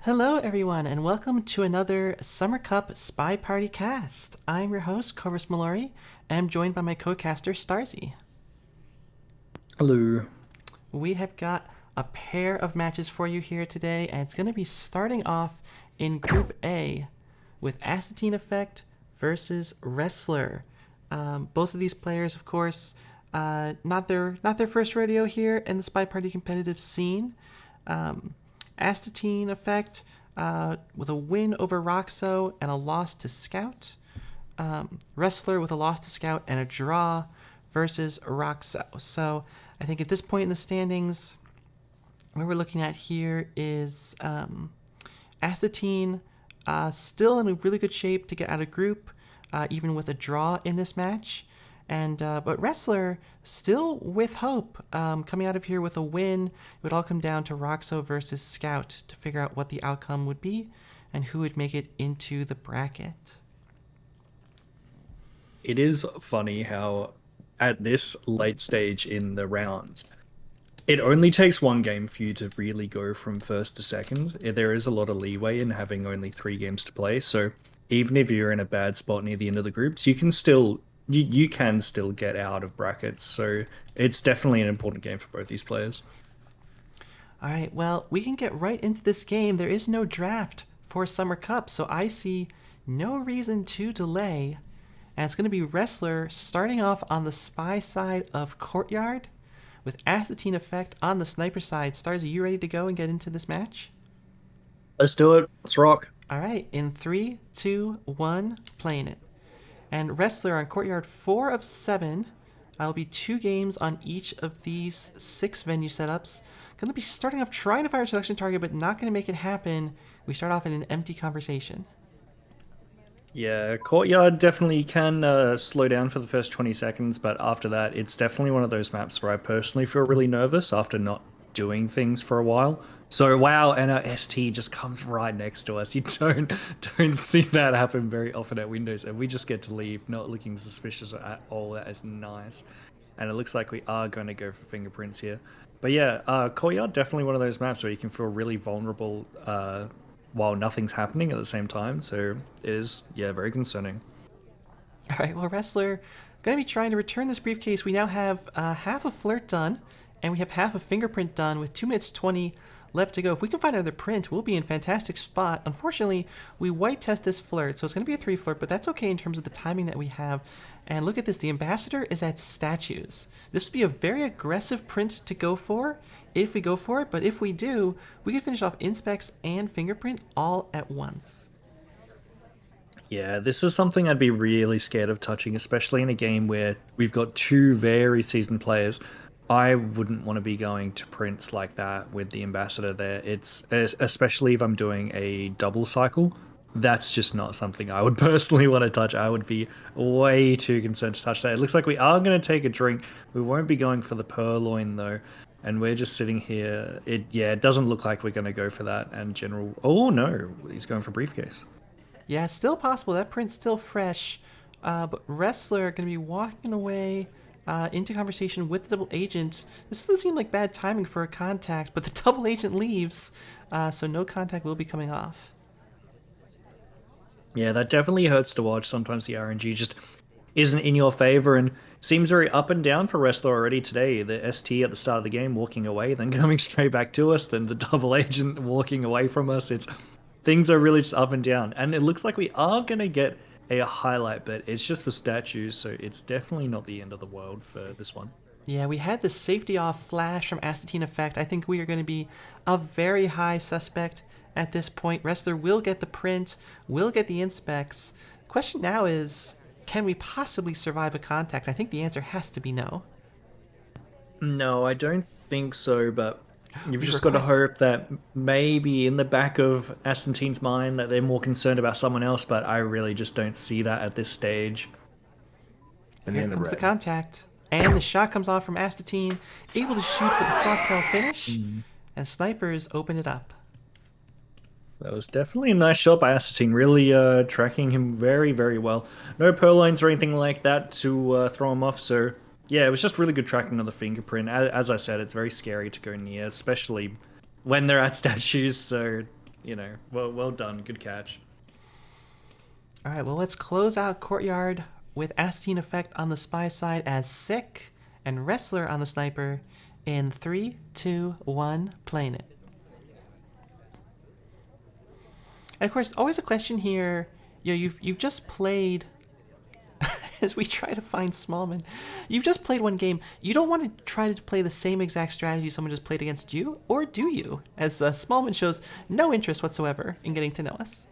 Hello, everyone, and welcome to another Summer Cup Spy Party cast. I'm your host, Corvus Mallory, and I'm joined by my co-caster, Starzy. Hello. We have got a pair of matches for you here today, and it's going to be starting off in Group A with AstatineEffect versus Wrestler. Both of these players, of course, not their first rodeo here in the Spy Party competitive scene. Astatine with a win over Roxo and a loss to Scout. Wrestler with a loss to Scout and a draw versus Roxo. So I think at this point in the standings, what we're looking at here is Astatine still in a really good shape to get out of group, even with a draw in this match. And but Wrestler still with hope, coming out of here with a win. It would all come down to Roxo versus Scout to figure out what the outcome would be and who would make it into the bracket. It is funny how at this late stage in the rounds, it only takes one game for you to really go from first to second. There is a lot of leeway in having only 3 games to play. So even if you're in a bad spot near the end of the groups, you can still get out of brackets. So it's definitely an important game for both these players. All right, well, we can get right into this game. There is no draft for Summer Cup, so I see no reason to delay. And it's going to be Wrestler starting off on the spy side of Courtyard with AstatineEffect on the sniper side. Stars, are you ready to go and get into this match? Let's do it. Let's rock. All right, in 3, 2, 1, playing it. And Wrestler on Courtyard 4 of 7. I'll be 2 games on each of these 6 venue setups. Going to be starting off trying to fire a selection target, but not going to make it happen. We start off in an empty conversation. Yeah, Courtyard definitely can slow down for the first 20 seconds, but after that, it's definitely one of those maps where I personally feel really nervous after not doing things for a while. So wow, and our ST just comes right next to us. You don't see that happen very often at Windows, and we just get to leave, not looking suspicious at all. That is nice, and it looks like we are going to go for fingerprints here. But yeah, Courtyard definitely one of those maps where you can feel really vulnerable while nothing's happening at the same time. So it is, yeah, very concerning. All right, well, Wrestler, going to be trying to return this briefcase. We now have half a flirt done, and we have half a fingerprint done with 2 minutes 20 left to go. If we can find another print, we'll be in a fantastic spot. Unfortunately, we white test this flirt, so it's going to be a 3 flirt, but that's okay in terms of the timing that we have. And look at this, the ambassador is at statues. This would be a very aggressive print to go for if we go for it, but if we do, we can finish off inspects and fingerprint all at once. Yeah, this is something I'd be really scared of touching, especially in a game where we've got 2 very seasoned players. I wouldn't want to be going to prints like that with the ambassador there. It's especially if I'm doing a double cycle. That's just not something I would personally want to touch. I would be way too concerned to touch that. It looks like we are going to take a drink. We won't be going for the purloin though, and we're just sitting here. It doesn't look like we're going to go for that. And general, oh no, he's going for briefcase. Yeah, it's still possible. That print's still fresh. But Wrestler going to be walking away into conversation with the double agent. This doesn't seem like bad timing for a contact, but the double agent leaves, so no contact will be coming off. Yeah, that definitely hurts to watch. Sometimes the RNG just isn't in your favor and seems very up and down for Wrestler already today. The ST at the start of the game walking away, then coming straight back to us, then the double agent walking away from us. It's things are really just up and down. And it looks like we are gonna get a highlight, but it's just for statues, so it's definitely not the end of the world for this one. Yeah, we had the safety off flash from AstatineEffect. I think we are going to be a very high suspect at this point. Wrestler will get the print, will get the inspects. Question now is, can we possibly survive a contact? I think the answer has to be no. No, I don't think so, but you've We just got to request. hope that maybe in the back of Astantine's mind that they're more concerned about someone else, but I really just don't see that at this stage. And Here then the comes the red. contact. And the shot comes off from Astatine, able to shoot for the soft tail finish, Mm. and snipers open it up. That was definitely a nice shot by Asstatine, really tracking him very, very well. No purloins or anything like that to throw him off, so yeah, it was just really good tracking on the fingerprint. As I said, it's very scary to go near, especially when they're at statues, so well done, good catch. All right, well, let's close out Courtyard with AstatineEffect on the spy side as Sick and Wrestler on the sniper in 3, 2, 1, playing it. And of course, always a question here. You've just played as we try to find Smallman. You've just played one game. You don't want to try to play the same exact strategy someone just played against you, or do you? As Smallman shows no interest whatsoever in getting to know us.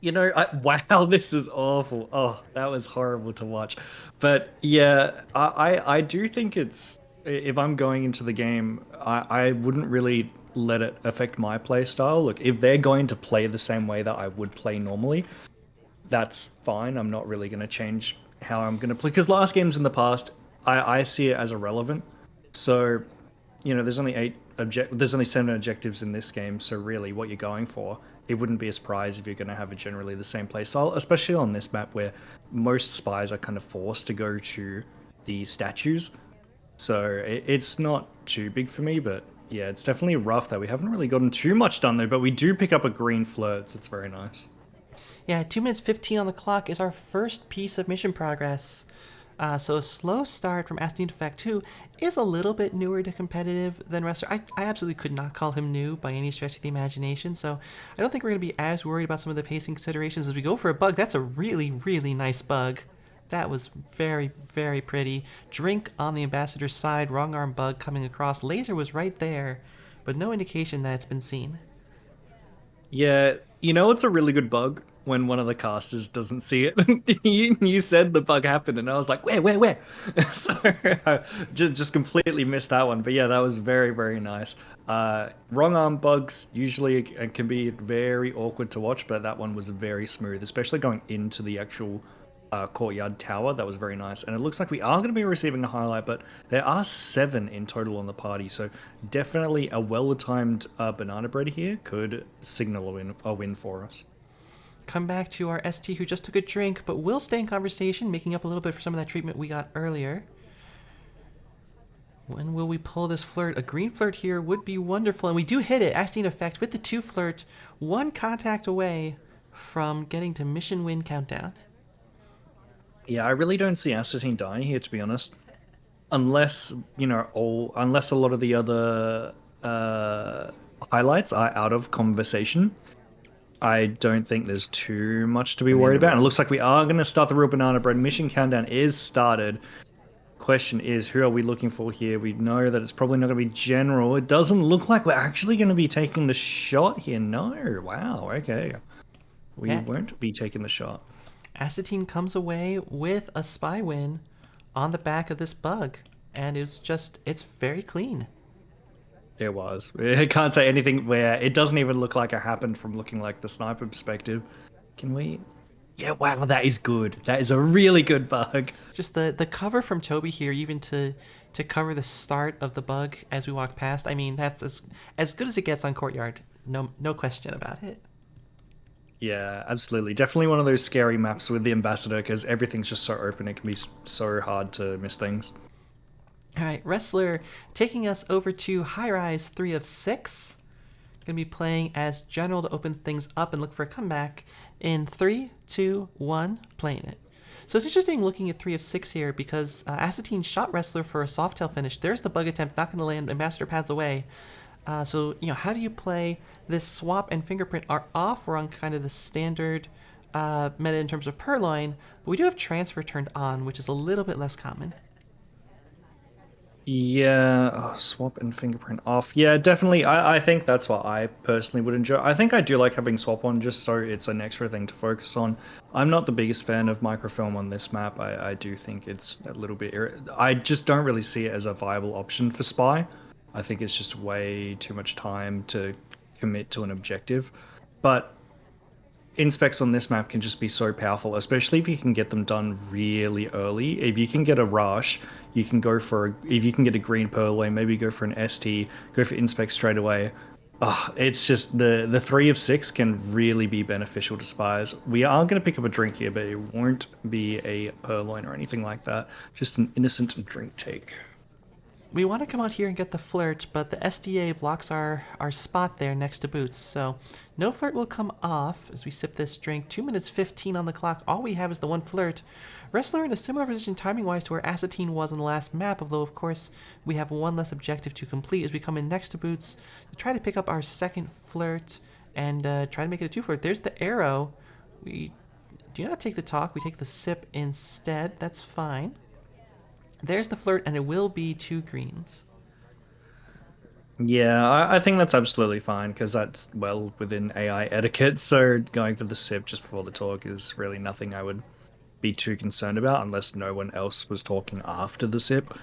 Wow, this is awful. Oh, that was horrible to watch. But yeah, I do think it's if I'm going into the game, I wouldn't really let it affect my play style. Look, if they're going to play the same way that I would play normally, that's fine. I'm not really going to change how I'm going to play because last games in the past, I see it as irrelevant. So, there's only there's only 7 objectives in this game. So really, what you're going for, it wouldn't be a surprise if you're going to have a generally the same playstyle, especially on this map where most spies are kind of forced to go to the statues. So it's not too big for me, but yeah, it's definitely rough that we haven't really gotten too much done though. But we do pick up a green flirt, so it's very nice. Yeah, 2 minutes 15 on the clock is our first piece of mission progress. So a slow start from AstatineEffect, who is a little bit newer to competitive than Wrestler. I absolutely could not call him new by any stretch of the imagination, so I don't think we're going to be as worried about some of the pacing considerations as we go for a bug. That's a really, really nice bug. That was very, very pretty. Drink on the ambassador's side, wrong arm bug coming across. Laser was right there, but no indication that it's been seen. Yeah, it's a really good bug when one of the casters doesn't see it. you said the bug happened, and I was like, where? So just completely missed that one. But yeah, that was very, very nice. Wrong arm bugs usually can be very awkward to watch, but that one was very smooth, especially going into the actual courtyard tower. That was very nice. And it looks like we are going to be receiving a highlight, but there are 7 in total on the party. So definitely a well-timed banana bread here could signal a win for us. Come back to our ST who just took a drink, but will stay in conversation, making up a little bit for some of that treatment we got earlier. When will we pull this flirt? A green flirt here would be wonderful, and we do hit it. AstatineEffect with the 2 flirt, 1 contact away from getting to mission win countdown. Yeah, I really don't see Asstatine dying here, to be honest. Unless, unless a lot of the other highlights are out of conversation. I don't think there's too much to be worried about. And it looks like we are going to start the real banana bread. Mission countdown is started. Question is, who are we looking for here? We know that it's probably not going to be general. It doesn't look like we're actually going to be taking the shot here. No. Wow. Okay. We won't be taking the shot. Asstatine comes away with a spy win on the back of this bug. And it's very clean. It was. I can't say anything where it doesn't even look like it happened from looking like the sniper perspective. Can we? Yeah, wow, that is good. That is a really good bug. Just the cover from Toby here, even to cover the start of the bug as we walk past. I mean, that's as good as it gets on Courtyard. No question about it. Yeah, absolutely. Definitely one of those scary maps with the ambassador because everything's just so open. It can be so hard to miss things. All right, Wrestler taking us over to High Rise 3 of 6. Going to be playing as General to open things up and look for a comeback in 3, 2, 1, playing it. So it's interesting looking at 3 of 6 here because Asstatine shot Wrestler for a soft tail finish. There's the bug attempt, not going to land. Ambassador paths away. So, how do you play this? Swap and fingerprint are off. We're on kind of the standard meta in terms of purloin, but we do have transfer turned on, which is a little bit less common. Yeah, swap and fingerprint off. Yeah, definitely. I think that's what I personally would enjoy. I think I do like having swap on just so it's an extra thing to focus on. I'm not the biggest fan of microfilm on this map. I do think it's a little bit... I just don't really see it as a viable option for Spy. I think it's just way too much time to commit to an objective. But inspects on this map can just be so powerful, especially if you can get them done really early. If you can get a rush, you can go for if you can get a green purloin, maybe go for an ST, go for inspect straight away. It's just the 3 of 6 can really be beneficial to spies. We are going to pick up a drink here, but it won't be a purloin or anything like that. Just an innocent drink take. We want to come out here and get the flirt, but the SDA blocks our spot there next to Boots. So no flirt will come off as we sip this drink. 2 minutes 15 on the clock. All we have is the one flirt. Wrestler in a similar position timing-wise to where Astatine was on the last map, although of course we have one less objective to complete as we come in next to Boots to try to pick up our second flirt and try to make it a 2 flirt. There's the arrow. We do not take the talk, we take the sip instead. That's fine. There's the flirt, and it will be 2 greens. Yeah, I think that's absolutely fine because that's well within AI etiquette. So going for the sip just before the talk is really nothing I would be too concerned about unless no one else was talking after the sip.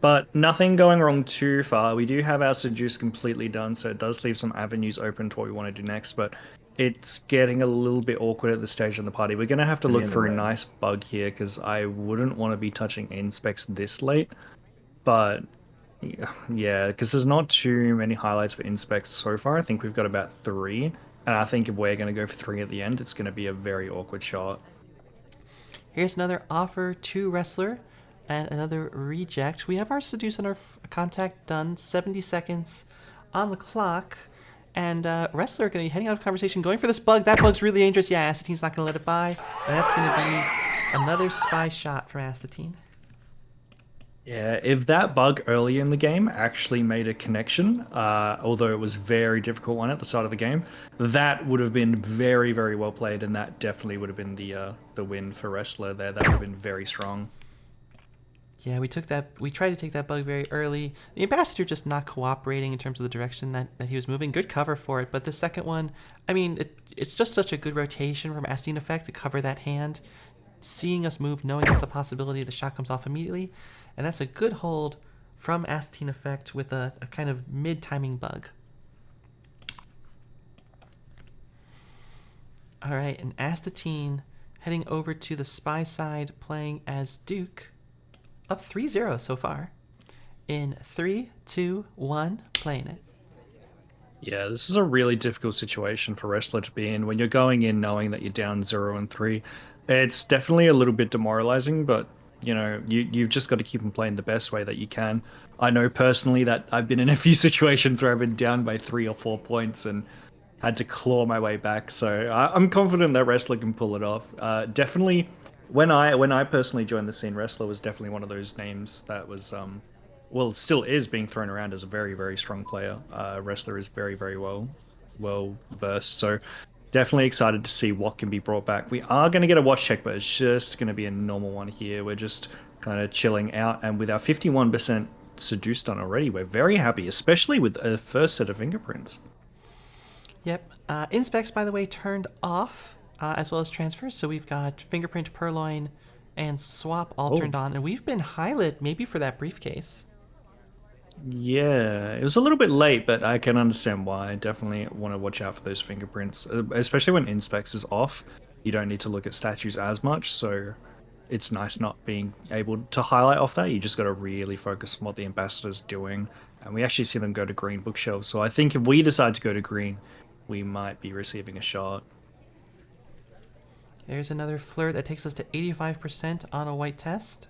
But nothing going wrong too far. We do have our seduce completely done, so it does leave some avenues open to what we want to do next, but it's getting a little bit awkward at this stage in the party. We're going to have to look for a nice bug here because I wouldn't want to be touching inspects this late. But yeah, because there's not too many highlights for inspects so far. I think we've got about 3. And I think if we're going to go for 3 at the end, it's going to be a very awkward shot. Here's another offer to Wrestler and another reject. We have our seduce and our contact done. 70 seconds on the clock. And Wrestler going to be heading out of conversation, going for this bug. That bug's really dangerous. Yeah, Astatine's not going to let it by. And that's going to be another spy shot from Astatine. Yeah, if that bug early in the game actually made a connection, although it was a very difficult one at the start of the game, that would have been very, very well played, and that definitely would have been the win for Wrestler there. That would have been very strong. Yeah, we tried to take that bug very early. The ambassador just not cooperating in terms of the direction that he was moving. Good cover for it, but the second one, I mean, it's just such a good rotation from AstatineEffect to cover that hand. Seeing us move, knowing that's a possibility, the shot comes off immediately. And that's a good hold from AstatineEffect with a kind of mid-timing bug. All right, and Astatine heading over to the spy side, playing as Duke. Up 3-0 so far. In 3, 2, 1, playing it. Yeah, this is a really difficult situation for Wrestler to be in. When you're going in knowing that you're down 0 and 3, it's definitely a little bit demoralizing, but you know, you've just got to keep them playing the best way that you can. I know personally that I've been in a few situations where I've been down by 3 or 4 points and had to claw my way back. So I'm confident that Wrestler can pull it off. Definitely, when I personally joined the scene, Wrestler was definitely one of those names that was, well, still is being thrown around as a very, very strong player. Wrestler is very, very well versed. So definitely excited to see what can be brought back. We are going to get a watch check, but it's just going to be a normal one here. We're just kind of chilling out, and with our 51% seduced done already, we're very happy, especially with a first set of fingerprints. Yep. Inspects, by the way, turned off, as well as transfers. So we've got fingerprint, purloin, and swap all turned on, and we've been highlighted maybe for that briefcase. Yeah, it was a little bit late, but I can understand why. I definitely want to watch out for those fingerprints, especially when Inspects is off. You don't need to look at statues as much, so it's nice not being able to highlight off that. You just got to really focus on what the ambassador's doing, and we actually see them go to green bookshelves. So I think if we decide to go to green, we might be receiving a shot. There's another flirt that takes us to 85% on a white test.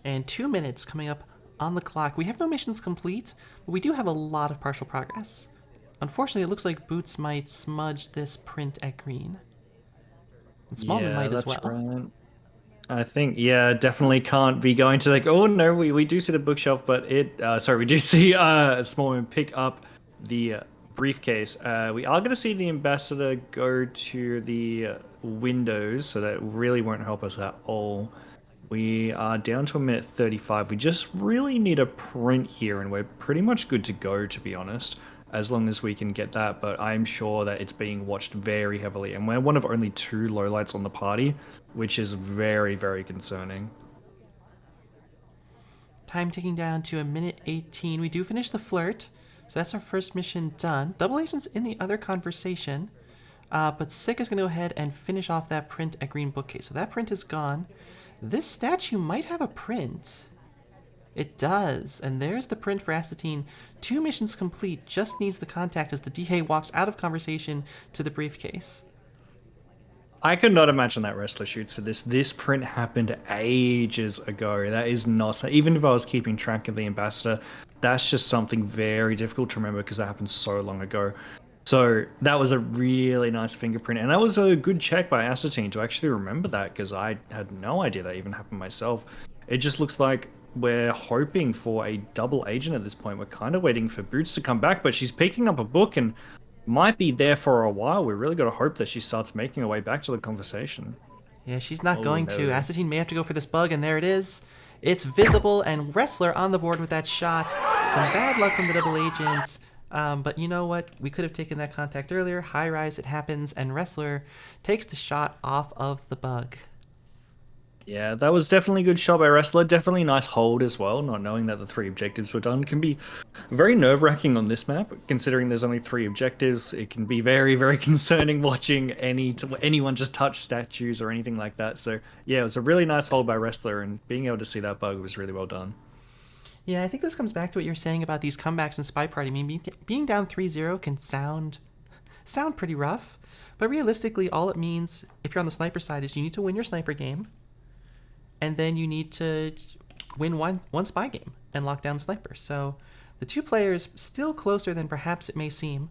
And 2 minutes coming up on the clock. We have no missions complete, but we do have a lot of partial progress. Unfortunately, it looks like Boots might smudge this print at green. And Smallman might as well. Right. I think, yeah, definitely can't be going to like, oh no, we do see the bookshelf, but we do see Smallman pick up the briefcase. We are going to see the ambassador go to the windows, so that really won't help us at all. We are down to 1:35. We just really need a print here, and we're pretty much good to go, to be honest, as long as we can get that. But I'm sure that it's being watched very heavily, and we're one of only 2 lowlights on the party, which is very, very concerning. Time ticking down to 1:18. We do finish the flirt, so that's our first mission done. Double agents in the other conversation, but Sick is going to go ahead and finish off that print at green bookcase. So that print is gone. This statue might have a print. It does, and there's the print for Astatine. 2 missions complete, just needs the contact as the DA walks out of conversation to the briefcase. I could not imagine that wrestler shoots for this. This print happened ages ago. That is not so. Even if I was keeping track of the ambassador, that's just something very difficult to remember because that happened so long ago. So that was a really nice fingerprint, and that was a good check by Asstatine to actually remember that because I had no idea that even happened myself. It just looks like we're hoping for a double agent at this point. We're kind of waiting for Boots to come back, but she's picking up a book and might be there for a while. We really got to hope that she starts making her way back to the conversation. Yeah, she's not Oh going to. no. Astatine may have to go for this bug, and there it is. It's visible, and Wrestler on the board with that shot. Some bad luck from the double agent. But you know what? We could have taken that contact earlier. High rise, it happens, and Wrestler takes the shot off of the bug. Yeah, that was definitely a good shot by Wrestler. Definitely a nice hold as well. Not knowing that the three objectives were done can be very nerve-wracking on this map. Considering there's only three objectives, it can be very, very concerning watching anyone just touch statues or anything like that. So yeah, it was a really nice hold by Wrestler, and being able to see that bug was really well done. Yeah, I think this comes back to what you're saying about these comebacks in SpyParty. I mean, being down 3-0 can sound pretty rough, but realistically, all it means, if you're on the sniper side, is you need to win your sniper game, and then you need to win one spy game and lock down the sniper. So the two players still closer than perhaps it may seem.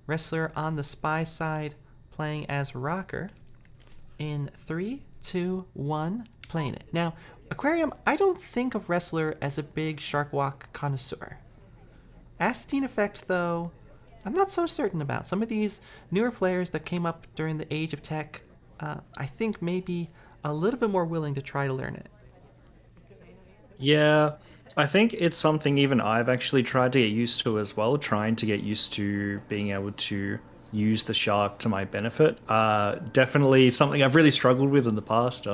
Wrestler on the spy side playing as Rocker in 3, 2, 1, playing it. Now, Aquarium, I don't think of Wrestler as a big Shark Walk connoisseur. AstatineEffect, though, I'm not so certain about. Some of these newer players that came up during the age of tech, I think may be a little bit more willing to try to learn it. Yeah, I think it's something even I've actually tried to get used to as well, trying to get used to being able to use the shark to my benefit. Definitely something I've really struggled with in the past.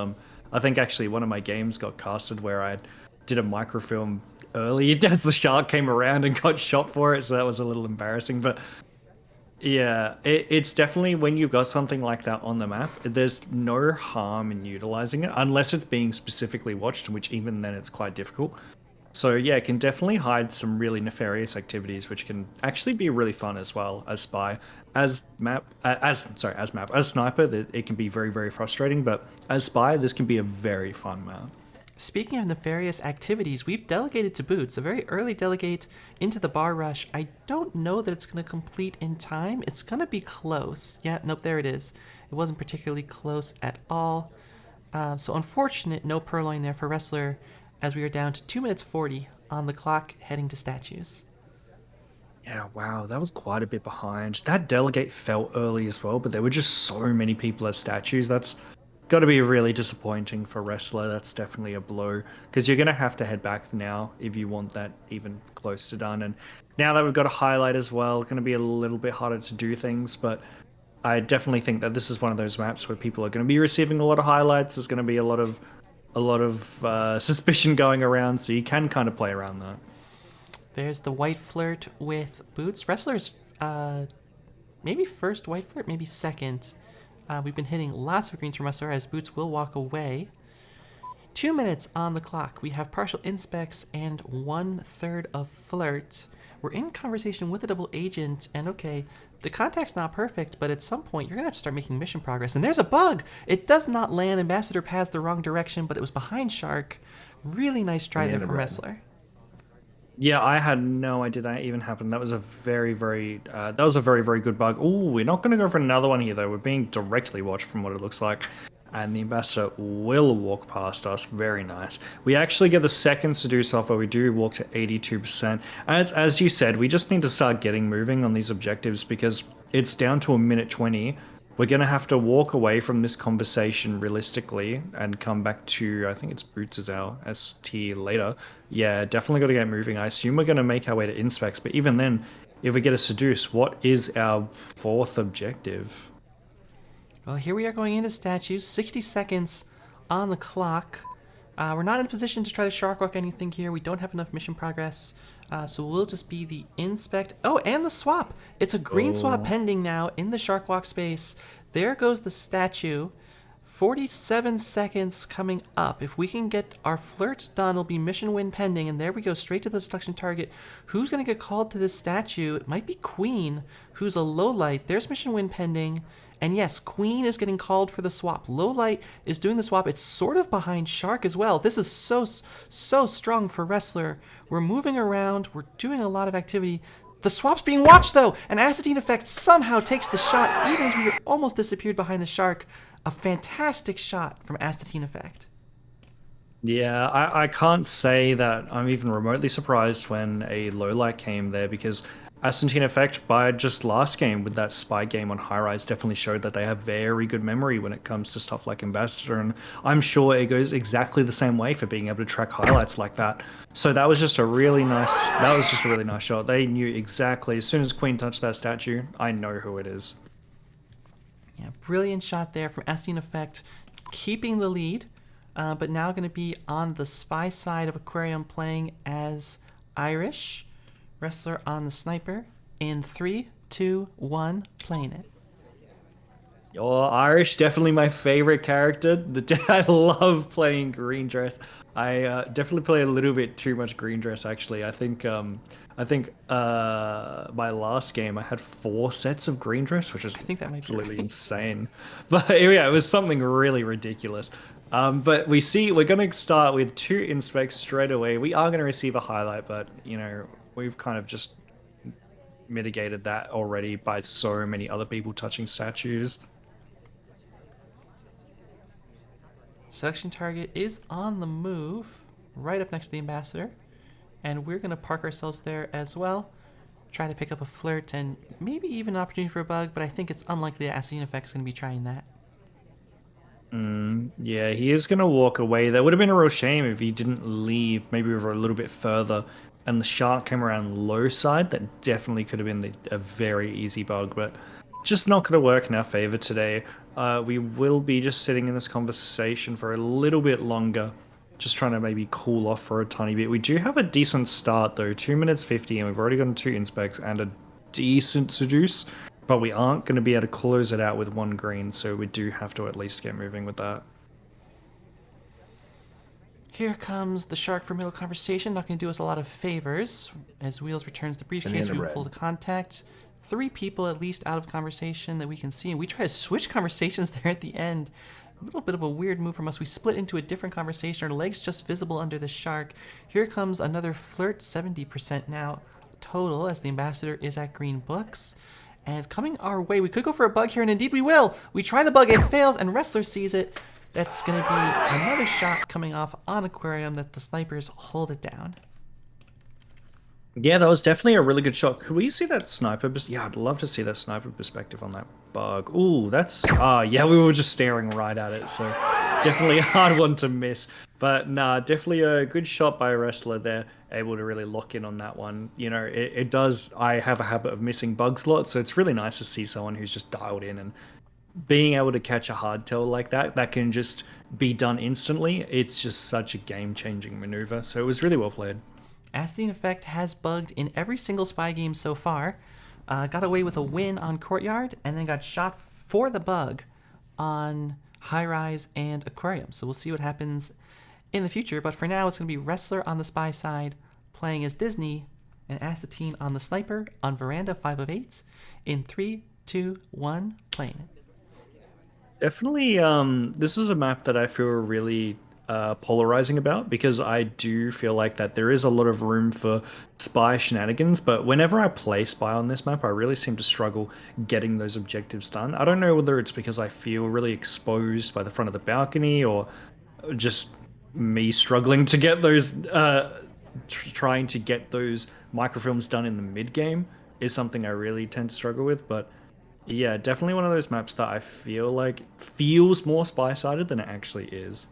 I think actually one of my games got casted where I did a microfilm early as the shark came around and got shot for it, so that was a little embarrassing. But yeah, it's definitely when you've got something like that on the map, there's no harm in utilizing it unless it's being specifically watched, which even then it's quite difficult. So yeah, it can definitely hide some really nefarious activities, which can actually be really fun as well as spy. As sniper, it can be very very frustrating, but as spy, this can be a very fun map. Speaking of nefarious activities, we've delegated to Boots, a very early delegate into the bar rush. I don't know that it's going to complete in time. It's going to be close. Yeah, nope, there it is. It wasn't particularly close at all. So unfortunate, no purloin there for Wrestler, as we are down to 2 minutes 40 on the clock, heading to statues. Yeah, wow, that was quite a bit behind. That delegate felt early as well, but there were just so many people as statues. That's got to be really disappointing for Wrestler. That's definitely a blow because you're going to have to head back now if you want that even close to done. And now that we've got a highlight as well, it's going to be a little bit harder to do things, but I definitely think that this is one of those maps where people are going to be receiving a lot of highlights. There's going to be a lot of suspicion going around, so you can kind of play around that. There's the white flirt with Boots. Wrestler's maybe first white flirt, maybe second. We've been hitting lots of greens from Wrestler as Boots will walk away. 2 minutes on the clock. We have partial inspects and 1/3 of flirt. We're in conversation with the double agent, and okay, the contact's not perfect, but at some point you're gonna have to start making mission progress. And there's a bug! It does not land. Ambassador paths the wrong direction, but it was behind Shark. Really nice try there from Wrestler. Yeah, I had no idea that even happened. That was a very good bug. Oh, we're not going to go for another one here though. We're being directly watched from what it looks like, and the ambassador will walk past us. Very nice. We actually get the second seduce off where we do walk to 82%. And it's, as you said, we just need to start getting moving on these objectives because it's down to a minute 20. We're going to have to walk away from this conversation realistically and come back to, I think it's Boots as our ST later. Yeah, definitely got to get moving. I assume we're going to make our way to inspects, but even then, if we get a seduce, what is our fourth objective? Well, here we are going into statues. 60 seconds on the clock. We're not in a position to try to shark walk anything here. We don't have enough mission progress. So we'll just be the inspect. Oh, and the swap. It's a green swap pending now in the shark walk space. There goes the statue. 47 seconds coming up. If we can get our flirts done, it'll be mission win pending. And there we go, straight to the seduction target. Who's going to get called to this statue? It might be Queen, who's a lowlight. There's mission win pending. And yes, Queen is getting called for the swap. Lowlight is doing the swap. It's sort of behind Shark as well. This is so strong for Wrestler. We're moving around. We're doing a lot of activity. The swap's being watched, though, and AstatineEffect somehow takes the shot, even as we were almost disappeared behind the Shark. A fantastic shot from AstatineEffect. Yeah, I can't say that I'm even remotely surprised when a low light came there, because AstatineEffect, by just last game with that spy game on High Rise, definitely showed that they have very good memory when it comes to stuff like Ambassador, and I'm sure it goes exactly the same way for being able to track highlights like that. So that was just a really nice shot. They knew exactly, as soon as Queen touched that statue, I know who it is. Yeah, brilliant shot there from AstatineEffect, keeping the lead, but now going to be on the spy side of Aquarium, playing as Irish. Wrestler on the sniper. In 3, 2, 1, playing it. Oh, Irish, definitely my favorite character. I love playing green dress. I definitely play a little bit too much green dress, actually. I think my last game I had 4 sets of green dress, which is absolutely insane. But yeah, it was something really ridiculous. But we're going to start with 2 inspects straight away. We are going to receive a highlight, but you know, we've kind of just mitigated that already by so many other people touching statues. Selection target is on the move, right up next to the Ambassador. And we're going to park ourselves there as well. Try to pick up a flirt and maybe even an opportunity for a bug, but I think it's unlikely that AstatineEffect is going to be trying that. Yeah, he is going to walk away. That would have been a real shame if he didn't leave, maybe over a little bit further, and the shark came around low side. That definitely could have been a very easy bug, but just not going to work in our favor today. We will be just sitting in this conversation for a little bit longer, just trying to maybe cool off for a tiny bit. We do have a decent start, though, 2 minutes 50, and we've already gotten 2 inspects and a decent seduce. But we aren't going to be able to close it out with 1 green, so we do have to at least get moving with that. Here comes the shark for middle conversation. Not going to do us a lot of favors. As Wheels returns the briefcase, we will pull the contact. 3 people at least out of conversation that we can see. And we try to switch conversations there at the end. A little bit of a weird move from us. We split into a different conversation. Our legs just visible under the shark. Here comes another flirt, 70% now total, as the Ambassador is at green books. And coming our way, we could go for a bug here, and indeed we will. We try the bug, it fails, and Wrestler sees it. That's going to be another shot coming off on Aquarium that the snipers hold it down. Yeah, that was definitely a really good shot. Could we see that sniper? Yeah, I'd love to see that sniper perspective on that bug. Ooh, that's... yeah, we were just staring right at it, so definitely a hard one to miss. But nah, definitely a good shot by a Wrestler there, able to really lock in on that one. You know, it does... I have a habit of missing bugs a lot, so it's really nice to see someone who's just dialed in, and being able to catch a hardtail like that can just be done instantly. It's just such a game-changing maneuver, so it was really well played. AstatineEffect has bugged in every single spy game so far. Got away with a win on Courtyard, and then got shot for the bug on High Rise and Aquarium. So we'll see what happens in the future. But for now, it's going to be Wrestler on the spy side, playing as Disney, and Astatine on the sniper on Veranda 5 of 8. In 3, 2, 1, playing it. Definitely, this is a map that I feel really polarizing about, because I do feel like that there is a lot of room for spy shenanigans, but whenever I play spy on this map, I really seem to struggle getting those objectives done. I don't know whether it's because I feel really exposed by the front of the balcony, or just me struggling to get those, trying to get those microfilms done in the mid game is something I really tend to struggle with. But yeah, definitely one of those maps that I feel like feels more spy-sided than it actually is.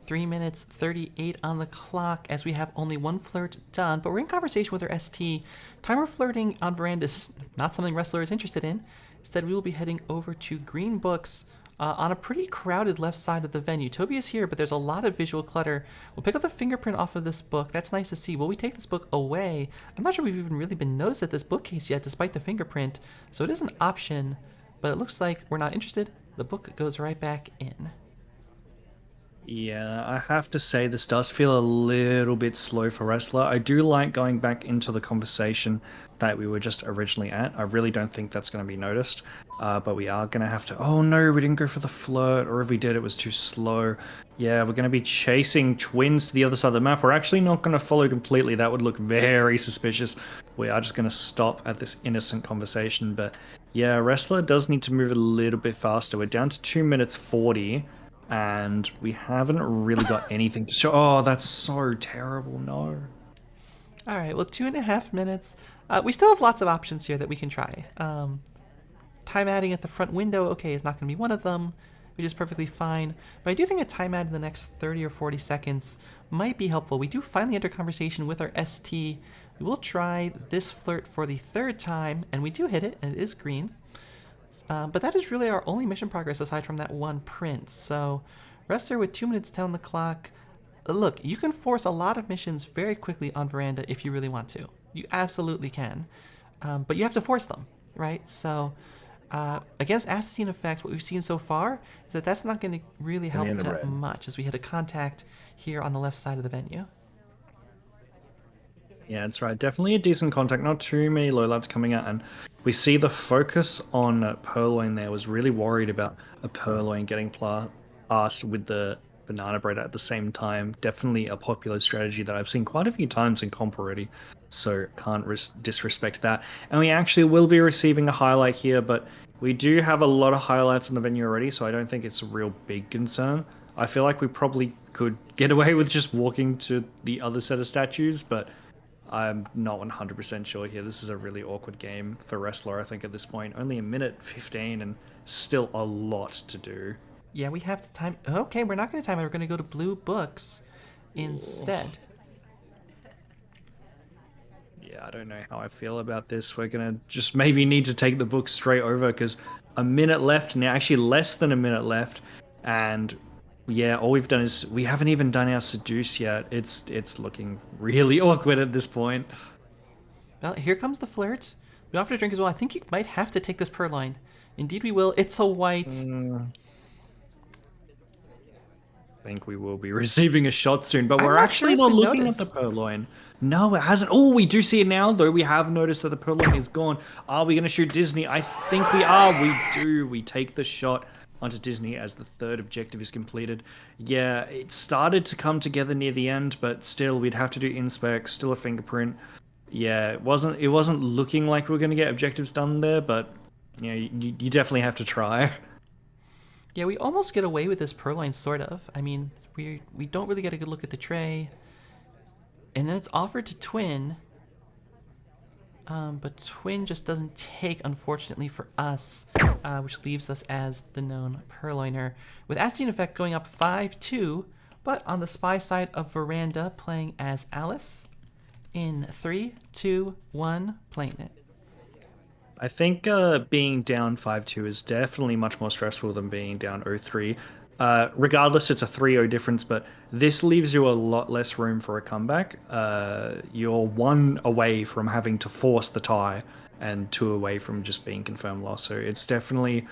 3 minutes 38 on the clock, as we have only 1 flirt done, but we're in conversation with our ST. Timer flirting on Veranda is not something Wrestler is interested in. Instead, we will be heading over to Green Books on a pretty crowded left side of the venue. Toby is here, but there's a lot of visual clutter. We'll pick up the fingerprint off of this book. That's nice to see. Will we take this book away? I'm not sure we've even really been noticed at this bookcase yet, despite the fingerprint, so it is an option, but it looks like we're not interested. the book goes right back in. Yeah, I have to say this does feel a little bit slow for Wrestler. I do like going back into the conversation that we were just originally at. I really don't think that's going to be noticed, but we are going to have to. Oh no, we didn't go for the flirt, or if we did, it was too slow. Yeah, we're going to be chasing twins to the other side of the map. We're actually not going to follow completely. That would look very suspicious. We are just going to stop at this innocent conversation. But yeah, Wrestler does need to move a little bit faster. We're down to 2 minutes 40 and we haven't really got anything to show. Oh, that's so terrible. No. All right, well, 2.5 minutes. We still have lots of options here that we can try. Time adding at the front window, okay, is not going to be one of them, which is perfectly fine. But I do think a time add in the next 30 or 40 seconds might be helpful. We do finally enter conversation with our ST. We will try this flirt for the third time, and we do hit it, and it is green. But that is really our only mission progress aside from that one print. So, Wrestler with 2 minutes 10 on the clock. Look, you can force a lot of missions very quickly on Veranda if you really want to. You absolutely can. But you have to force them, right? So, against AstatineEffect, what we've seen so far is that that's not going to really help that much as we hit a contact here on the left side of the venue. Yeah, that's right. Definitely a decent contact. Not too many lowlights coming out. And we see the focus on Purloin there was really worried about a Purloin getting passed with the banana bread at the same time. Definitely a popular strategy that I've seen quite a few times in comp already. So can't disrespect that. And we actually will be receiving a highlight here, but we do have a lot of highlights in the venue already, so I don't think it's a real big concern. I feel like we probably could get away with just walking to the other set of statues, but I'm not 100% sure here. This is a really awkward game for Wrestler, I think, at this point. Only a minute 15 and still a lot to do. Yeah, we have to time. Okay, we're not going to time it. We're going to go to blue books instead. Yeah, I don't know how I feel about this. We're going to just maybe need to take the book straight over because a minute left now, actually less than a minute left. And yeah, all we've done is we haven't even done our seduce yet. It's looking really awkward at this point. Well, here comes the flirt. We offer to drink as well. I think you might have to take this Purloin. Indeed, we will. It's a white. I think we will be receiving a shot soon, but I'm we're not actually sure not been looking noticed. at the Purloin. No, it hasn't. Oh, we do see it now, though. We have noticed that the Purloin is gone. Are we going to shoot Disney? I think we are. We do. We take the shot onto Disney as the third objective is completed. Yeah, it started to come together near the end, but still, we'd have to do inspect, still a fingerprint. Yeah, it wasn't looking like we were going to get objectives done there, but you know, you definitely have to try. Yeah, we almost get away with this Purloin, sort of. I mean, we don't really get a good look at the tray. And then it's offered to Twin. But Twin just doesn't take, unfortunately for us, which leaves us as the known Purloiner. With AstatineEffect going up 5-2, but on the spy side of Veranda playing as Alice. In 3, 2, 1, playing it. I think being down 5-2 is definitely much more stressful than being down 0-3. Regardless, it's a 3-0 difference, but this leaves you a lot less room for a comeback. You're 1 away from having to force the tie and 2 away from just being confirmed loss. So it's definitely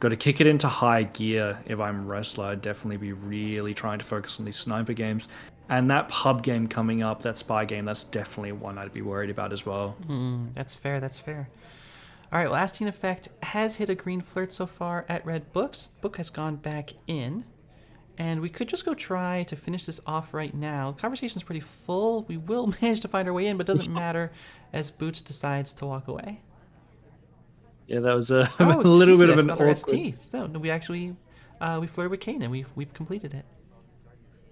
got to kick it into high gear. If I'm Wrestler, I'd definitely be really trying to focus on these sniper games. And that pub game coming up, that spy game, that's definitely one I'd be worried about as well. That's fair, that's fair. All right, well, AstatineEffect has hit a green flirt so far at red books. Book has gone back in. And we could just go try to finish this off right now. The conversation's pretty full. We will manage to find our way in, but it doesn't matter as Boots decides to walk away. Yeah, that was a, Oh, a little bit of that's an not our awkward... ST. So we actually we flirted with Kane and we've completed it.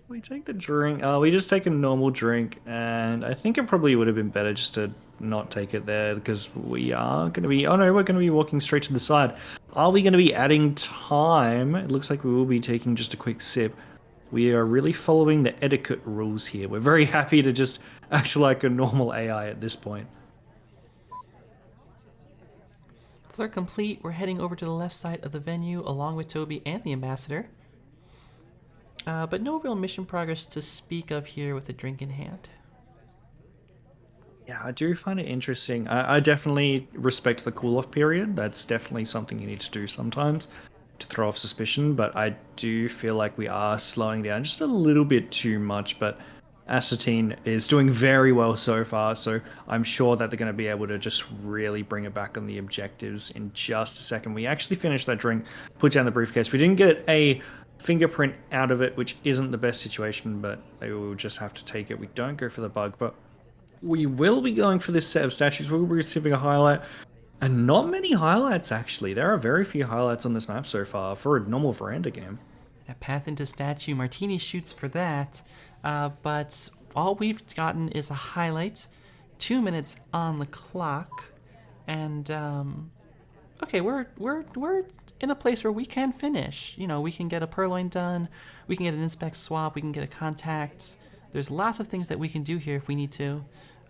We take the drink. We just take a normal drink, and I think it probably would have been better just to not take it there because we are going to be. Oh no, we're going to be walking straight to the side. Are we going to be adding time? It looks like we will be taking just a quick sip. We are really following the etiquette rules here. We're very happy to just act like a normal AI at this point. Flirt complete. We're heading over to the left side of the venue along with Toby and the ambassador. But no real mission progress to speak of here with a drink in hand. Yeah, I do find it interesting. I definitely respect the cool-off period. That's definitely something you need to do sometimes. to throw off suspicion, but I do feel like we are slowing down just a little bit too much. But Asatine is doing very well so far, so I'm sure that they're going to be able to just really bring it back on the objectives in just a second. We actually finished that drink, put down the briefcase. We didn't get a fingerprint out of it, which isn't the best situation, but they will just have to take it. We don't go for the bug, but we will be going for this set of statues. We'll be receiving a highlight. And not many highlights, actually. There are very few highlights on this map so far for a normal veranda game. That path into statue, Martini shoots for that, but all we've gotten is a highlight. 2 minutes on the clock, and okay, we're in a place where we can finish. You know, we can get a purloin done, we can get an inspect swap, we can get a contact. There's lots of things that we can do here if we need to,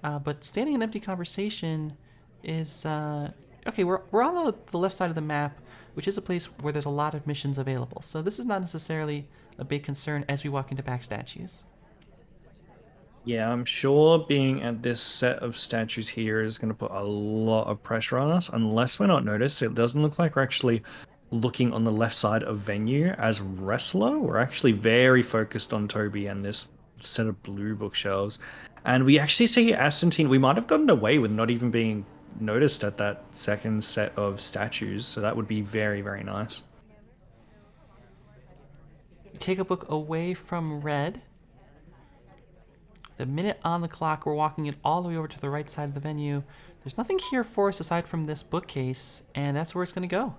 but standing in empty conversation is okay. We're on the left side of the map, which is a place where there's a lot of missions available. So this is not necessarily a big concern as we walk into back statues. Yeah, I'm sure being at this set of statues here is going to put a lot of pressure on us, unless we're not noticed. It doesn't look like we're actually looking on the left side of venue as wrestler. We're actually very focused on Toby and this set of blue bookshelves. And we actually see Asantine. We might have gotten away with not even being noticed at that second set of statues. So that would be very, very nice. Take a book away from red. The minute on the clock, we're walking it all the way over to the right side of the venue. There's nothing here for us aside from this bookcase, and that's where it's going to go.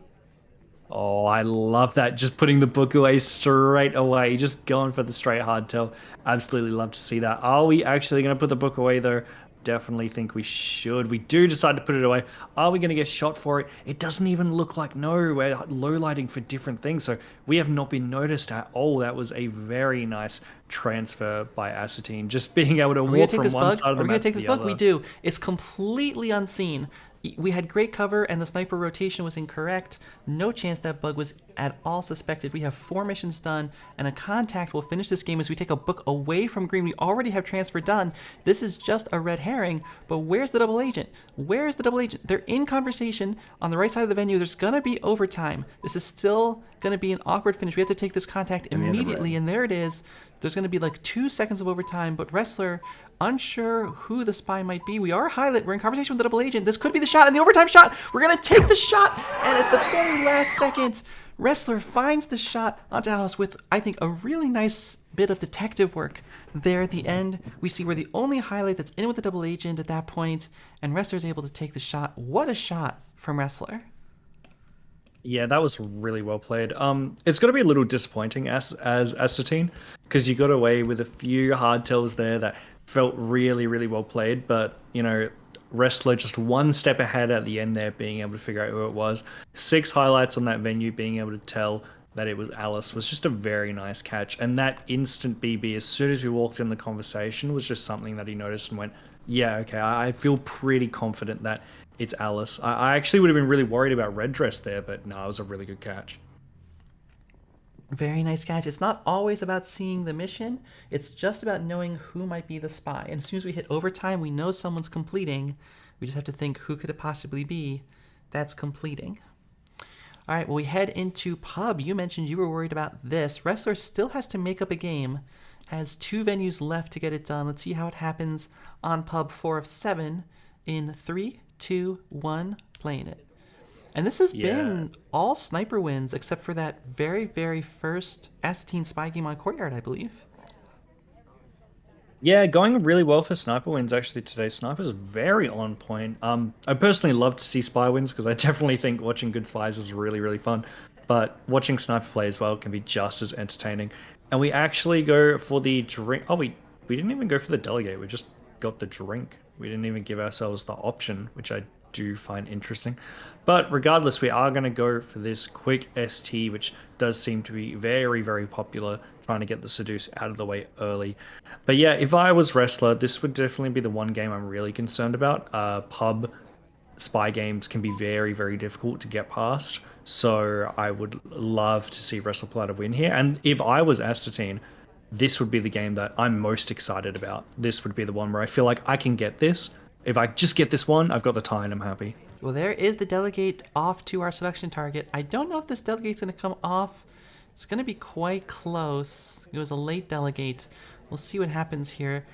Oh, I love that. Just putting the book away straight away. Just going for the straight hardtail. Absolutely love to see that. Are we actually going to put the book away, though? Definitely think we should. We do decide to put it away. Are we going to get shot for it? It doesn't even look like, no, we're low lighting for different things. So we have not been noticed at all. That was a very nice transfer by Asatine. Just being able to walk from one side of the map to the other. Are we going to take this bug? We do. It's completely unseen. We had great cover and the sniper rotation was incorrect. No chance that bug was at all suspected. We have 4 missions done and a contact will finish this game as we take a book away from green. We already have transfer done. This is just a red herring, but where's the double agent? Where's the double agent? They're in conversation on the right side of the venue. There's gonna be overtime. This is still gonna be an awkward finish. We have to take this contact immediately, and there it is. There's gonna be like 2 seconds of overtime, but Wrestler, unsure who the spy might be. We are highlight. We're in conversation with the double agent. This could be the shot, and the overtime shot. We're gonna take the shot, and at the very last second, Wrestler finds the shot onto Alice with, I think, a really nice bit of detective work. There at the end, we see we're the only highlight that's in with the double agent at that point, and Wrestler's able to take the shot. What a shot from Wrestler. Yeah, that was really well played. It's going to be a little disappointing as Asatine, because you got away with a few hardtails there that felt really, really well played, but, you know, Wrestler just one step ahead at the end there, being able to figure out who it was. 6 highlights on that venue, being able to tell that it was Alice was just a very nice catch. And that instant BB, as soon as we walked in the conversation, was just something that he noticed and went, yeah, okay, I feel pretty confident that it's Alice. I actually would have been really worried about Red Dress there, but no, it was a really good catch. Very nice catch. It's not always about seeing the mission. It's just about knowing who might be the spy. And as soon as we hit overtime, we know someone's completing. We just have to think, who could it possibly be that's completing? All right, well, we head into pub. You mentioned you were worried about this. Wrestler still has to make up a game. Has 2 venues left to get it done. Let's see how it happens on pub 4 of 7 in 3, 2, 1, playing it. And this has been all sniper wins except for that very, very first Asatine spy game on Courtyard, I believe. Yeah, going really well for sniper wins actually today. Sniper's very on point. I personally love to see spy wins because I definitely think watching good spies is really, really fun. But watching sniper play as well can be just as entertaining. And we actually go for the drink. Oh, we didn't even go for the delegate. We just got the drink. We didn't even give ourselves the option, which I do find interesting. But regardless, we are going to go for this quick ST, which does seem to be very, very popular, trying to get the Seduce out of the way early. But yeah, if I was Wrestler, this would definitely be the one game I'm really concerned about. Pub spy games can be very, very difficult to get past. So I would love to see Wrestler pull out a win here. And if I was Astatine, this would be the game that I'm most excited about. This would be the one where I feel like I can get this. If I just get this one, I've got the tie and I'm happy. Well, there is the delegate off to our selection target. I don't know if this delegate's going to come off. It's going to be quite close. It was a late delegate. We'll see what happens here.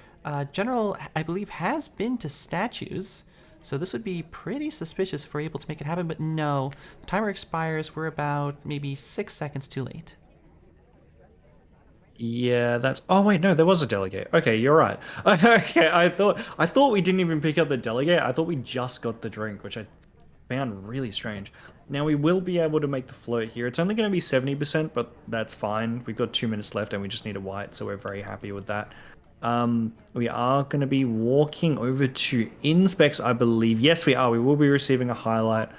General, I believe, has been to statues. So this would be pretty suspicious if we're able to make it happen. But no, the timer expires. We're about maybe 6 seconds too late. Yeah, that's. Oh wait, no, there was a delegate. Okay, you're right. Okay, I thought we didn't even pick up the delegate. I thought we just got the drink, which I found really strange. Now we will be able to make the float here. It's only going to be 70%, but that's fine. We've got 2 minutes left, and we just need a white, so we're very happy with that. We are going to be walking over to Inspecs, I believe. Yes, we are. We will be receiving a highlight,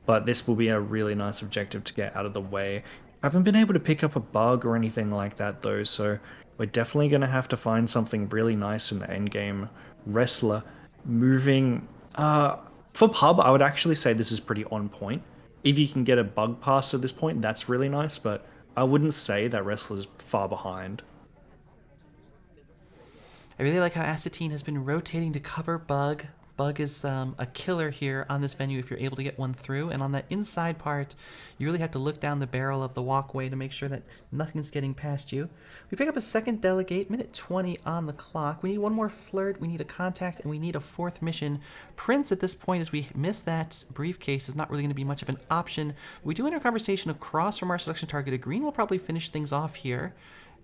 but this will be a really nice objective to get out of the way. I haven't been able to pick up a bug or anything like that though, so we're definitely going to have to find something really nice in the end game. Wrestler moving. For pub, I would actually say this is pretty on point. If you can get a bug pass at this point, that's really nice, but I wouldn't say that Wrestler's far behind. I really like how Astatine has been rotating to cover Bug. Bug is a killer here on this venue if you're able to get one through. And on that inside part, you really have to look down the barrel of the walkway to make sure that nothing's getting past you. We pick up a second delegate, minute 20 on the clock. We need one more flirt, we need a contact, and we need a fourth mission. Prince at this point, as we miss that briefcase, is not really going to be much of an option. We do enter a conversation across from our selection target. A green will probably finish things off here.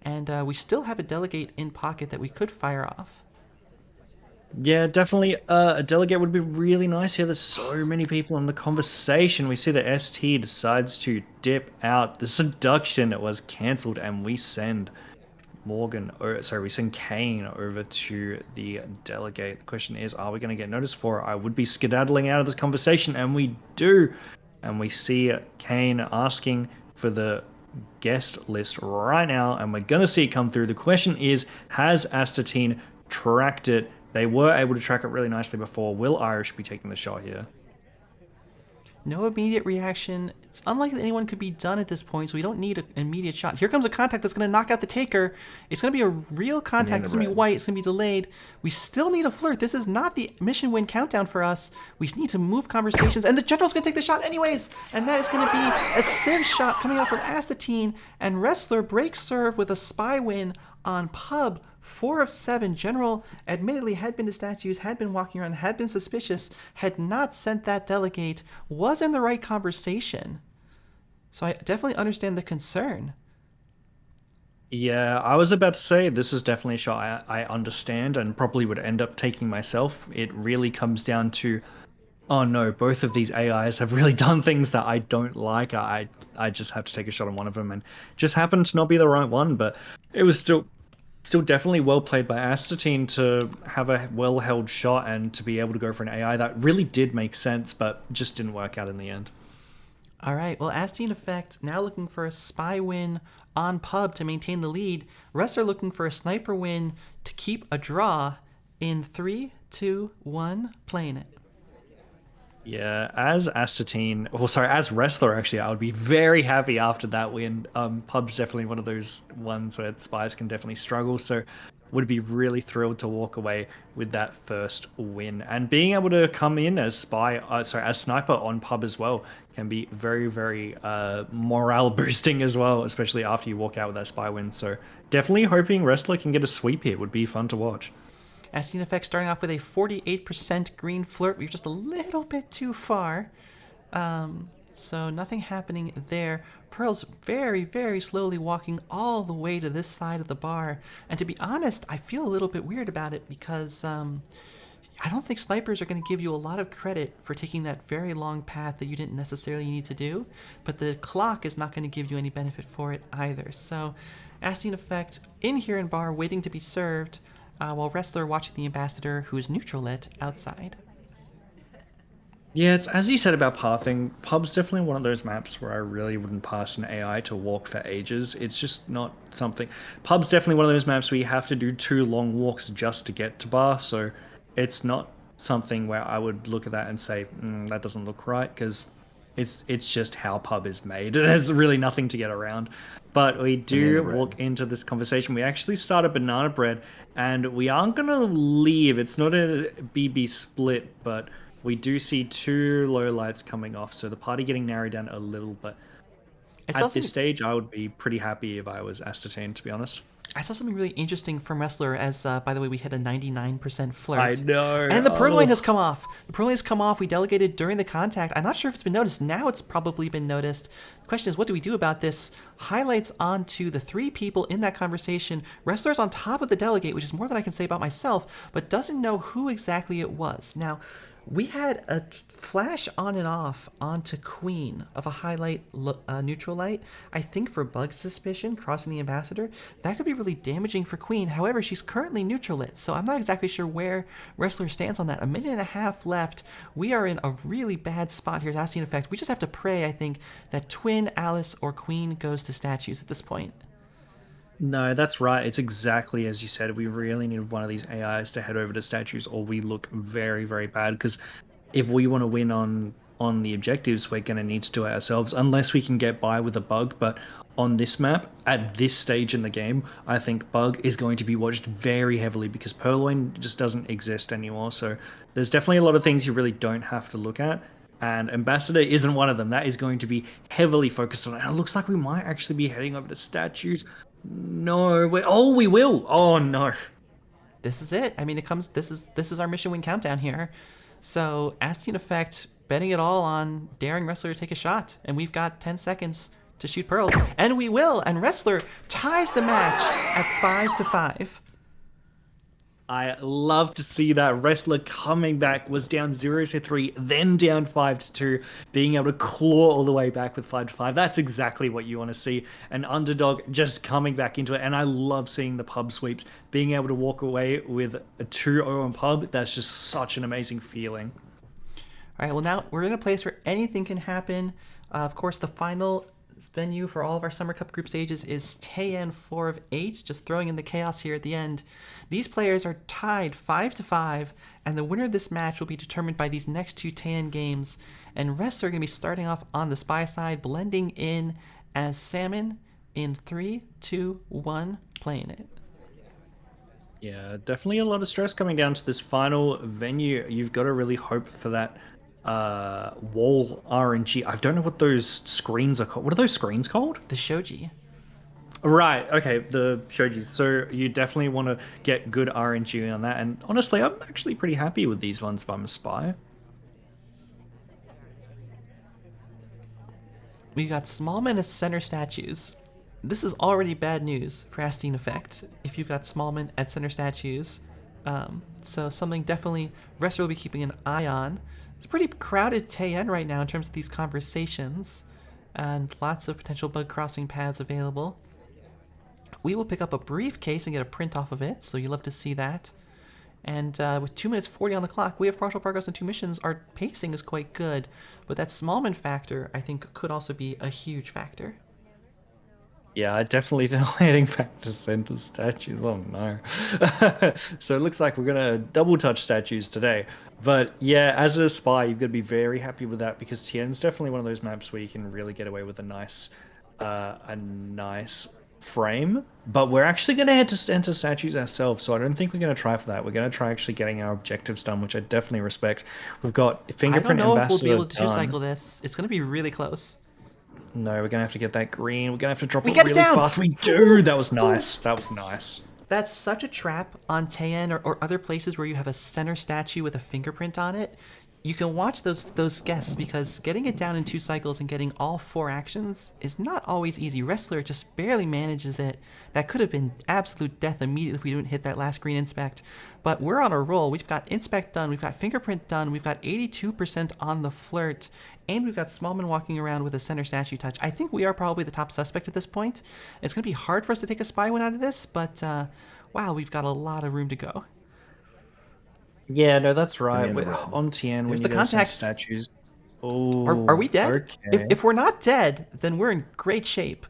And we still have a delegate in pocket that we could fire off. Yeah, definitely. A delegate would be really nice here. There's so many people in the conversation. We see that ST decides to dip out. The seduction was cancelled, and we send Morgan, or sorry, we send Kane over to the delegate. The question is, are we going to get noticed for it? I would be skedaddling out of this conversation, and we do. And we see Kane asking for the guest list right now, and we're going to see it come through. The question is, has Astatine tracked it? They were able to track it really nicely before. Will Irish be taking the shot here? No immediate reaction. It's unlikely that anyone could be done at this point, so we don't need an immediate shot. Here comes a contact that's going to knock out the taker. It's going to be a real contact. It's going to be white. It's going to be delayed. We still need a flirt. This is not the mission win countdown for us. We need to move conversations, and the general's going to take the shot anyways, and that is going to be a sieve shot coming out from Astatine, and Wrestler breaks serve with a spy win on Pub. 4 of 7. General admittedly had been to statues, had been walking around, had been suspicious, had not sent that delegate, was in the right conversation. So I definitely understand the concern. Yeah, I was about to say this is definitely a shot I understand and probably would end up taking myself. It really comes down to, oh no, both of these AIs have really done things that I don't like. I just have to take a shot on one of them, and just happened to not be the right one, but it was still definitely well played by Astatine to have a well-held shot and to be able to go for an AI that really did make sense, but just didn't work out in the end. All right, well, AstatineEffect now looking for a spy win on Pub to maintain the lead. Wrestler looking for a sniper win to keep a draw in 3, 2, 1, playing it. Yeah, as Astatine, well, sorry, as Wrestler, actually, I would be very happy after that win. Pub's definitely one of those ones where spies can definitely struggle, so would be really thrilled to walk away with that first win. And being able to come in as as sniper on Pub as well can be very, very morale boosting as well, especially after you walk out with that spy win. So definitely hoping Wrestler can get a sweep here. Would be fun to watch. AstatineEffect starting off with a 48% green flirt. We're just a little bit too far. So nothing happening there. Pearl's very, very slowly walking all the way to this side of the bar. And to be honest, I feel a little bit weird about it because I don't think snipers are going to give you a lot of credit for taking that very long path that you didn't necessarily need to do. But the clock is not going to give you any benefit for it either. So AstatineEffect in here in bar waiting to be served. While Wrestler watching the Ambassador, who's neutral lit, outside. Yeah, it's as you said about pathing. Pub's definitely one of those maps where I really wouldn't pass an AI to walk for ages. It's just not something. Pub's definitely one of those maps where you have to do 2 long walks just to get to bar. So it's not something where I would look at that and say that doesn't look right, because It's just how pub is made. There's really nothing to get around. But we Banana do bread. walk into this conversation. We actually start a banana bread, and we aren't gonna leave. It's not a BB split, but we do see two low lights coming off, so the party getting narrowed down a little. But I saw at this something. stage, I would be pretty happy if I was Astatine, to be honest. I saw something really interesting from Wrestler. As by the way, we hit a 99% I flirt. know. And the purloin Oh. has come off. The purloin has come off. We delegated during the contact. I'm not sure if it's been noticed. Now it's probably been noticed. The question is, what do we do about this? Highlights onto the three people in that conversation. Wrestler's on top of the delegate, which is more than I can say about myself, but doesn't know who exactly it was. Now, we had a flash on and off onto Queen of a highlight neutral light. I think for bug suspicion crossing the ambassador, that could be really damaging for Queen. However, she's currently neutral lit, so I'm not exactly sure where Wrestler stands on that. A minute and a half left. We are in a really bad spot here at AstatineEffect. We just have to pray, I think, that Twin, Alice, or Queen goes to statues at this point. No, that's right. It's exactly as you said. We really need one of these AIs to head over to statues, or we look very, very bad. Because if we want to win on the objectives, we're going to need to do it ourselves, unless we can get by with a bug. But on this map, at this stage in the game, I think bug is going to be watched very heavily because Purloin just doesn't exist anymore. So there's definitely a lot of things you really don't have to look at. And Ambassador isn't one of them. That is going to be heavily focused on. And it looks like we might actually be heading over to statues. No, we will. Oh no. This is it. I mean, it comes. This is our mission win countdown here. So AstatineEffect betting it all on daring Wrestler to take a shot, and we've got 10 seconds to shoot pearls, and we will. And Wrestler ties the match at 5-5. I love to see that. Wrestler coming back, was down 0-3, then down 5-2, being able to claw all the way back with 5-5. That's exactly what you want to see. An underdog just coming back into it. And I love seeing the pub sweeps, being able to walk away with a 2-0 on pub. That's just such an amazing feeling. All right, well, now we're in a place where anything can happen. Of course, the final venue for all of our Summer Cup group stages is Taeyen 4 of 8, just throwing in the chaos here at the end. These players are tied 5-5, and the winner of this match will be determined by these next two Taeyen games. And Wrestler are going to be starting off on the spy side, blending in as Salmon in 3, 2, 1, playing it. Yeah, definitely a lot of stress coming down to this final venue. You've got to really hope for that wall RNG. I don't know what those screens are called. What are those screens called? The Shoji. Right, okay, the shojis. So you definitely want to get good RNG on that. And honestly, I'm actually pretty happy with these ones if I'm a spy. We've got Smallman as center statues. This is already bad news for AstatineEffect if you've got Smallman at center statues. So something definitely Wrestler will be keeping an eye on. It's a pretty crowded Taeyen right now in terms of these conversations, and lots of potential bug crossing paths available. We will pick up a briefcase and get a print off of it, so you'll love to see that. And with 2 minutes 40 on the clock, we have partial progress on 2 missions. Our pacing is quite good, but that Smallman factor, I think, could also be a huge factor. Yeah, definitely not heading back to center statues. Oh no. So it looks like we're gonna double touch statues today. But yeah, as a spy, you've got to be very happy with that because Tien's definitely one of those maps where you can really get away with a nice frame. But we're actually gonna head to center statues ourselves, so I don't think we're gonna try for that. We're gonna try actually getting our objectives done, which I definitely respect. We've got I don't fingerprint know if we'll ambassador be able to done. two-cycle this. It's going to be really close. No, we're gonna have to get that green. We're gonna have to drop We it get it really down! fast. We do. That was nice. That was nice. That's such a trap on Taeyen or other places where you have a center statue with a fingerprint on it. You can watch those guests because getting it down in 2 cycles and getting all 4 actions is not always easy. Wrestler just barely manages it. That could have been absolute death immediately if we didn't hit that last green inspect. But we're on a roll. We've got inspect done. We've got fingerprint done. We've got 82% on the flirt. And we've got Smallman walking around with a center statue touch. I think we are probably the top suspect at this point. It's going to be hard for us to take a spy win out of this, but wow, we've got a lot of room to go. Yeah, no, that's right. Banana We're bread. on Tien when There's you the go to some contact. statues. Oh, Are we dead? Okay. If we're not dead, then we're in great shape.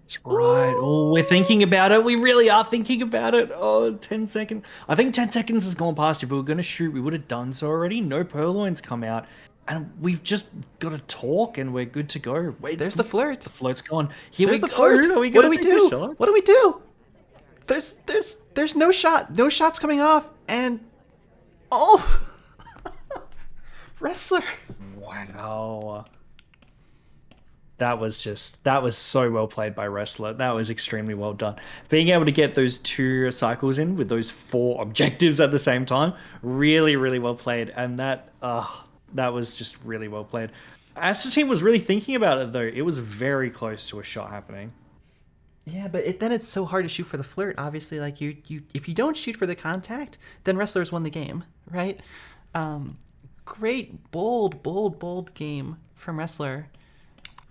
That's right. Oh, we're thinking about it. We really are thinking about it. Oh, 10 seconds. I think 10 seconds has gone past. If we were going to shoot, we would have done so already. No purloins come out. and we've just got to talk, and we're good to go. Wait, There's the flirt. the float's gone. Here There's we the go. flirt. Are we What do gonna we take the do? shot? What do we do? There's no shot. No shots coming off. And oh, wrestler. Wow. That was so well played by Wrestler. That was extremely well done. Being able to get those 2 cycles in with those 4 objectives at the same time, really, really well played. And that was just really well played. Asstatine was really thinking about it though. It was very close to a shot happening. Yeah, but then it's so hard to shoot for the flirt. Obviously, like you if you don't shoot for the contact, then wrestlers won the game, right? Great, bold game from wrestler.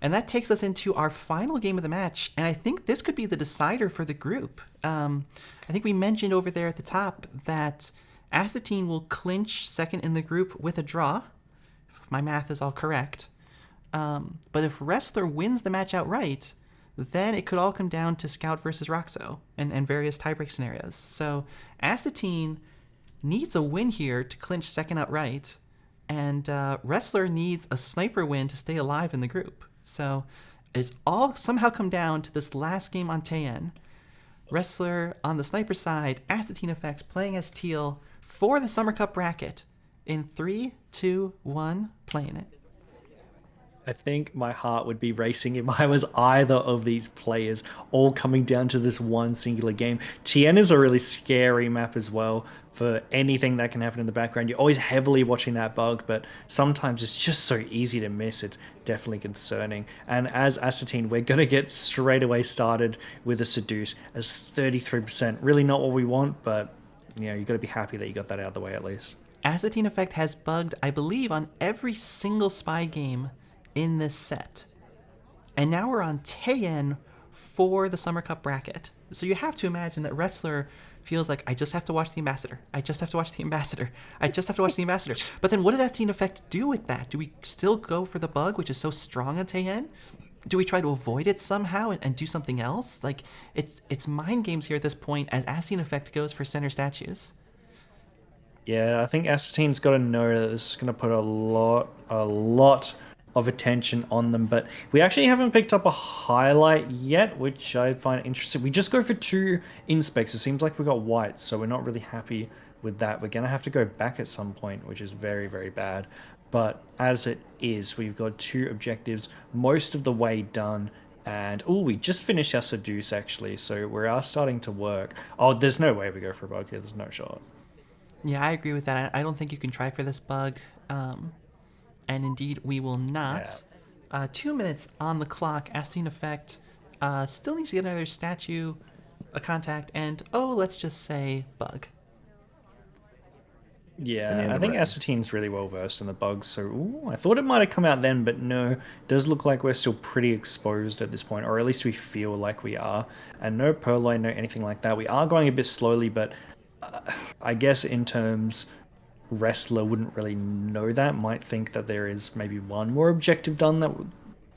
And that takes us into our final game of the match, and I think this could be the decider for the group. I think we mentioned over there at the top that Astatine will clinch second in the group with a draw, if my math is all correct. But if Wrestler wins the match outright, then it could all come down to Scout versus Roxo and various tiebreak scenarios. So Astatine needs a win here to clinch second outright, and Wrestler needs a sniper win to stay alive in the group. So it's all somehow come down to this last game on Taeyen. Wrestler on the sniper side, AstatineEffect playing as Teal for the Summer Cup bracket. In 3, 2, 1, playing it. I think my heart would be racing if I was either of these players, all coming down to this one singular game. Tien is a really scary map as well for anything that can happen in the background. You're always heavily watching that bug, but sometimes it's just so easy to miss. It's definitely concerning. And as Asstatine, we're going to get straight away started with a Seduce as 33%. Really not what we want, but you got to be happy that you got that out of the way at least. AstatineEffect has bugged, I believe, on every single spy game in this set. And now we're on Taeyen for the Summer Cup bracket. So you have to imagine that Wrestler feels like, I just have to watch the Ambassador. I just have to watch the Ambassador. I just have to watch the Ambassador. But then what does AstatineEffect do with that? Do we still go for the bug, which is so strong on Taeyen? Do we try to avoid it somehow and do something else? Like, it's mind games here at this point as AstatineEffect goes for center statues. Yeah, I think Assatine's got to know that this is going to put a lot of attention on them, but we actually haven't picked up a highlight yet, which I find interesting. We just go for 2 inspects. It seems like we got white, so we're not really happy with that. We're going to have to go back at some point, which is very, very bad. But as it is, we've got 2 objectives most of the way done. And we just finished our Seduce actually, so we are starting to work. Oh, there's no way we go for a bug here. There's no shot. Yeah, I agree with that. I don't think you can try for this bug. And indeed, we will not. Yeah. 2 minutes on the clock. AstatineEffect still needs to get another statue, a contact, and let's just say bug. Yeah, I think Assatine's really well versed in the bugs, so I thought it might have come out then, but no. It does look like we're still pretty exposed at this point, or at least we feel like we are. And no Purloin, no anything like that. We are going a bit slowly, but I guess in terms... Wrestler wouldn't really know that, might think that there is maybe one more objective done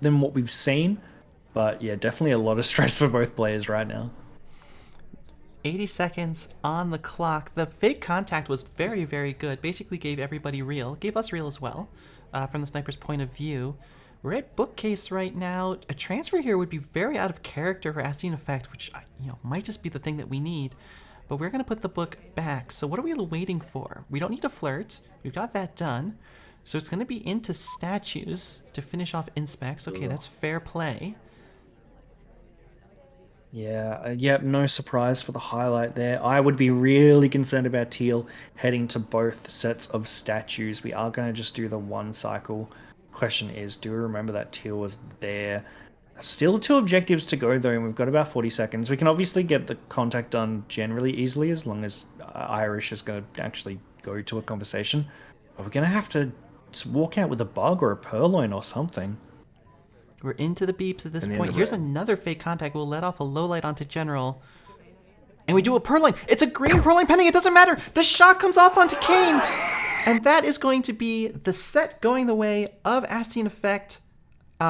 than what we've seen. But yeah, definitely a lot of stress for both players right now. 80 seconds on the clock. The fake contact was very, very good. Basically gave everybody real. Gave us real as well, from the sniper's point of view. We're at bookcase right now. A transfer here would be very out of character for AstatineEffect, which might just be the thing that we need. But we're going to put the book back. So what are we waiting for? We don't need to flirt. We've got that done. So it's going to be into statues to finish off inspects. Okay, that's fair play. Yeah, no surprise for the highlight there. I would be really concerned about Teal heading to both sets of statues. We are going to just do the 1 cycle. Question is, do we remember that Teal was there? Still 2 objectives to go though, and we've got about 40 seconds. We can obviously get the contact done generally easily as long as Irish is going to actually go to a conversation. But we're going to have to walk out with a bug or a Purloin or something. We're into the beeps at this point. Here's another fake contact. We'll let off a low light onto General. And we do a Purloin. It's a green Purloin pending. It doesn't matter. The shot comes off onto Kane. And that is going to be the set going the way of AstatineEffect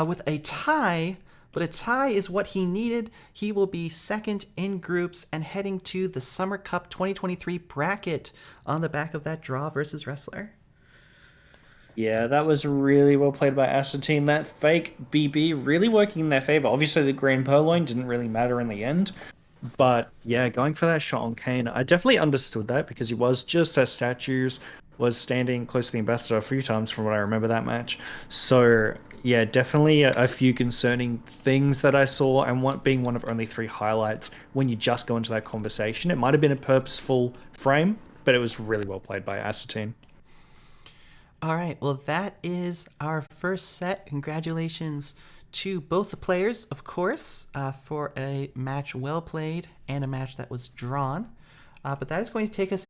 with a tie. But a tie is what he needed. He will be second in groups and heading to the Summer Cup 2023 bracket on the back of that draw versus Wrestler. Yeah, that was really well played by Assatine. That fake BB really working in their favor. Obviously, the green purloin didn't really matter in the end. But yeah, going for that shot on Kane, I definitely understood that because he was just as statues, was standing close to the ambassador a few times from what I remember that match. So yeah, definitely a few concerning things that I saw, and one being one of only three highlights when you just go into that conversation. It might have been a purposeful frame, but it was really well played by Asatine. All right, well, that is our first set. Congratulations to both the players, of course, for a match well played and a match that was drawn. But that is going to take us